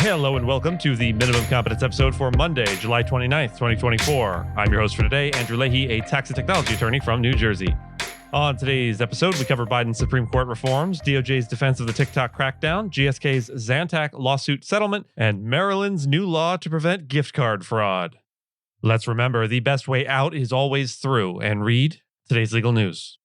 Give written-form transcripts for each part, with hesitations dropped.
Hello and welcome to the Minimum Competence episode for Monday, July 29th, 2024. I'm your host for today, Andrew Leahy, a tax and technology attorney from New Jersey. On today's episode, we cover Biden's Supreme Court reforms, DOJ's defense of the TikTok crackdown, GSK's Zantac lawsuit settlement, and Maryland's new law to prevent gift card fraud. Let's remember, the best way out is always through, and read today's legal news.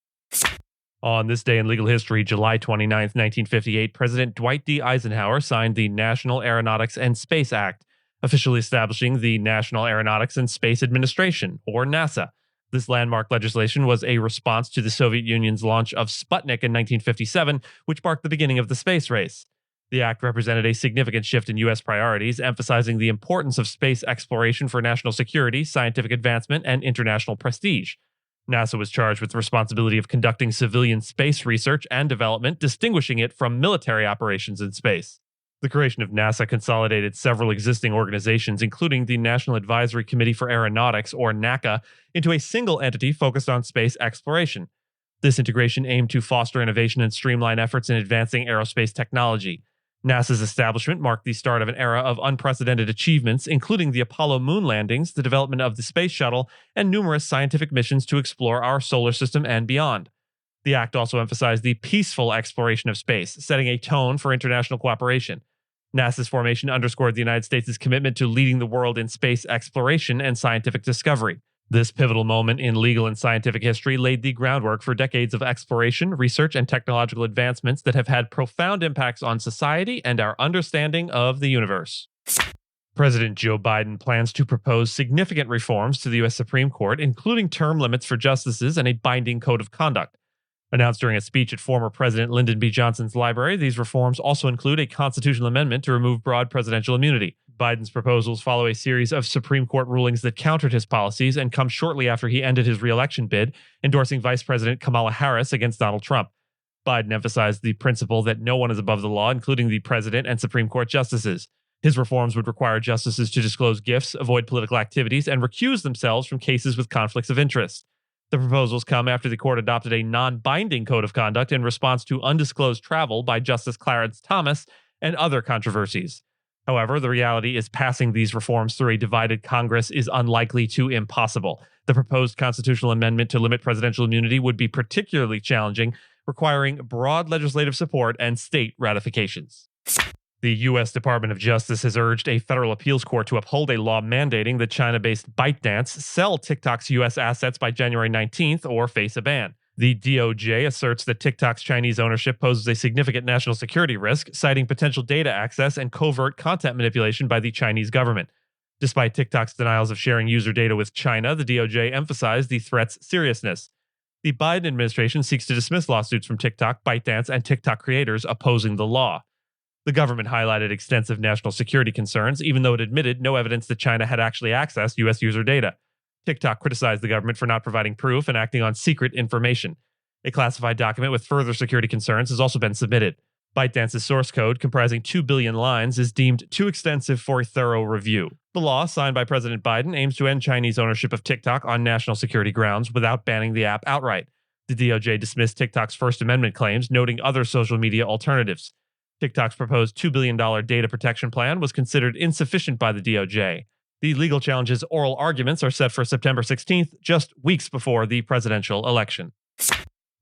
On this day in legal history, July 29th, 1958, President Dwight D. Eisenhower signed the National Aeronautics and Space Act, officially establishing the National Aeronautics and Space Administration, or NASA. This landmark legislation was a response to the Soviet Union's launch of Sputnik in 1957, which marked the beginning of the space race. The act represented a significant shift in U.S. priorities, emphasizing the importance of space exploration for national security, scientific advancement, and international prestige. NASA was charged with the responsibility of conducting civilian space research and development, distinguishing it from military operations in space. The creation of NASA consolidated several existing organizations, including the National Advisory Committee for Aeronautics, or NACA, into a single entity focused on space exploration. This integration aimed to foster innovation and streamline efforts in advancing aerospace technology. NASA's establishment marked the start of an era of unprecedented achievements, including the Apollo moon landings, the development of the Space Shuttle, and numerous scientific missions to explore our solar system and beyond. The act also emphasized the peaceful exploration of space, setting a tone for international cooperation. NASA's formation underscored the United States' commitment to leading the world in space exploration and scientific discovery. This pivotal moment in legal and scientific history laid the groundwork for decades of exploration, research, and technological advancements that have had profound impacts on society and our understanding of the universe. President Joe Biden plans to propose significant reforms to the U.S. Supreme Court, including term limits for justices and a binding code of conduct. Announced during a speech at former President Lyndon B. Johnson's library, these reforms also include a constitutional amendment to remove broad presidential immunity. Biden's proposals follow a series of Supreme Court rulings that countered his policies and come shortly after he ended his re-election bid, endorsing Vice President Kamala Harris against Donald Trump. Biden emphasized the principle that no one is above the law, including the president and Supreme Court justices. His reforms would require justices to disclose gifts, avoid political activities, and recuse themselves from cases with conflicts of interest. The proposals come after the court adopted a non-binding code of conduct in response to undisclosed travel by Justice Clarence Thomas and other controversies. However, the reality is passing these reforms through a divided Congress is unlikely to impossible. The proposed constitutional amendment to limit presidential immunity would be particularly challenging, requiring broad legislative support and state ratifications. The U.S. Department of Justice has urged a federal appeals court to uphold a law mandating that China-based ByteDance sell TikTok's U.S. assets by January 19th or face a ban. The DOJ asserts that TikTok's Chinese ownership poses a significant national security risk, citing potential data access and covert content manipulation by the Chinese government. Despite TikTok's denials of sharing user data with China, the DOJ emphasized the threat's seriousness. The Biden administration seeks to dismiss lawsuits from TikTok, ByteDance, and TikTok creators opposing the law. The government highlighted extensive national security concerns, even though it admitted no evidence that China had actually accessed U.S. user data. TikTok criticized the government for not providing proof and acting on secret information. A classified document with further security concerns has also been submitted. ByteDance's source code, comprising 2 billion lines, is deemed too extensive for a thorough review. The law, signed by President Biden, aims to end Chinese ownership of TikTok on national security grounds without banning the app outright. The DOJ dismissed TikTok's First Amendment claims, noting other social media alternatives. TikTok's proposed $2 billion data protection plan was considered insufficient by the DOJ. The legal challenge's oral arguments are set for September 16th, just weeks before the presidential election.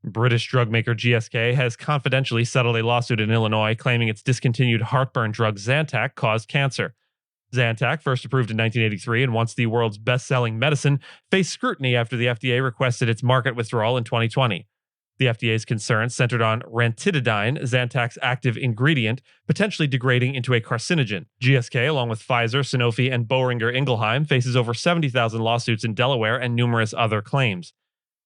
British drug maker GSK has confidentially settled a lawsuit in Illinois claiming its discontinued heartburn drug Zantac caused cancer. Zantac, first approved in 1983 and once the world's best-selling medicine, faced scrutiny after the FDA requested its market withdrawal in 2020. The FDA's concerns centered on ranitidine, Zantac's active ingredient, potentially degrading into a carcinogen. GSK, along with Pfizer, Sanofi, and Boehringer Ingelheim, faces over 70,000 lawsuits in Delaware and numerous other claims.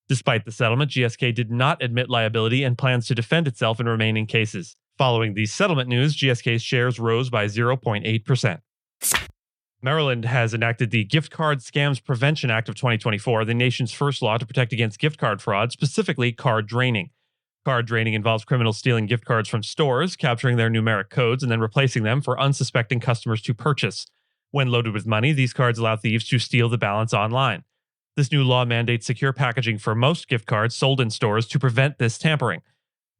Despite the settlement, GSK did not admit liability and plans to defend itself in remaining cases. Following the settlement news, GSK's shares rose by 0.8%. Maryland has enacted the Gift Card Scams Prevention Act of 2024, the nation's first law to protect against gift card fraud, specifically card draining. Card draining involves criminals stealing gift cards from stores, capturing their numeric codes, and then replacing them for unsuspecting customers to purchase. When loaded with money, these cards allow thieves to steal the balance online. This new law mandates secure packaging for most gift cards sold in stores to prevent this tampering.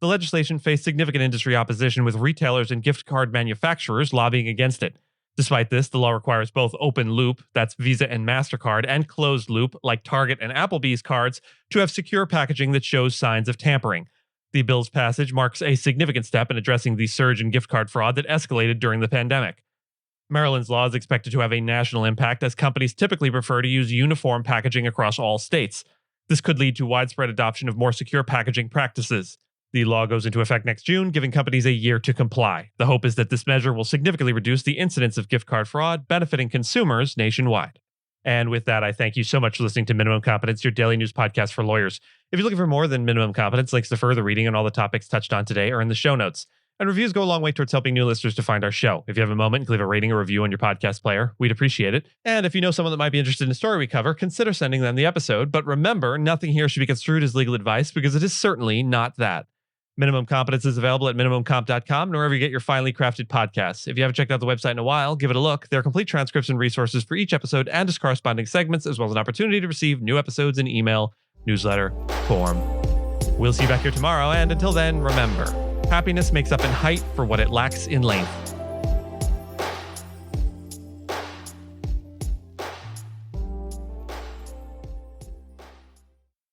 the legislation faced significant industry opposition, with retailers and gift card manufacturers lobbying against it. Despite this, the law requires both open loop, that's Visa and MasterCard, and closed loop, like Target and Applebee's cards, to have secure packaging that shows signs of tampering. The bill's passage marks a significant step in addressing the surge in gift card fraud that escalated during the pandemic. Maryland's law is expected to have a national impact, as companies typically prefer to use uniform packaging across all states. This could lead to widespread adoption of more secure packaging practices. The law goes into effect next June, giving companies a year to comply. The hope is that this measure will significantly reduce the incidence of gift card fraud, benefiting consumers nationwide. And with that, I thank you so much for listening to Minimum Competence, your daily news podcast for lawyers. If you're looking for more than Minimum Competence, links to further reading on all the topics touched on today are in the show notes. And reviews go a long way towards helping new listeners to find our show. If you have a moment, leave a rating or review on your podcast player. We'd appreciate it. And if you know someone that might be interested in a story we cover, consider sending them the episode. But remember, nothing here should be construed as legal advice, because it is certainly not that. Minimum Competence is available at minimumcomp.com and wherever you get your finely crafted podcasts. If you haven't checked out the website in a while, give it a look. There are complete transcripts and resources for each episode and its corresponding segments, as well as an opportunity to receive new episodes in email, newsletter, form. We'll see you back here tomorrow, and until then, remember, happiness makes up in height for what it lacks in length.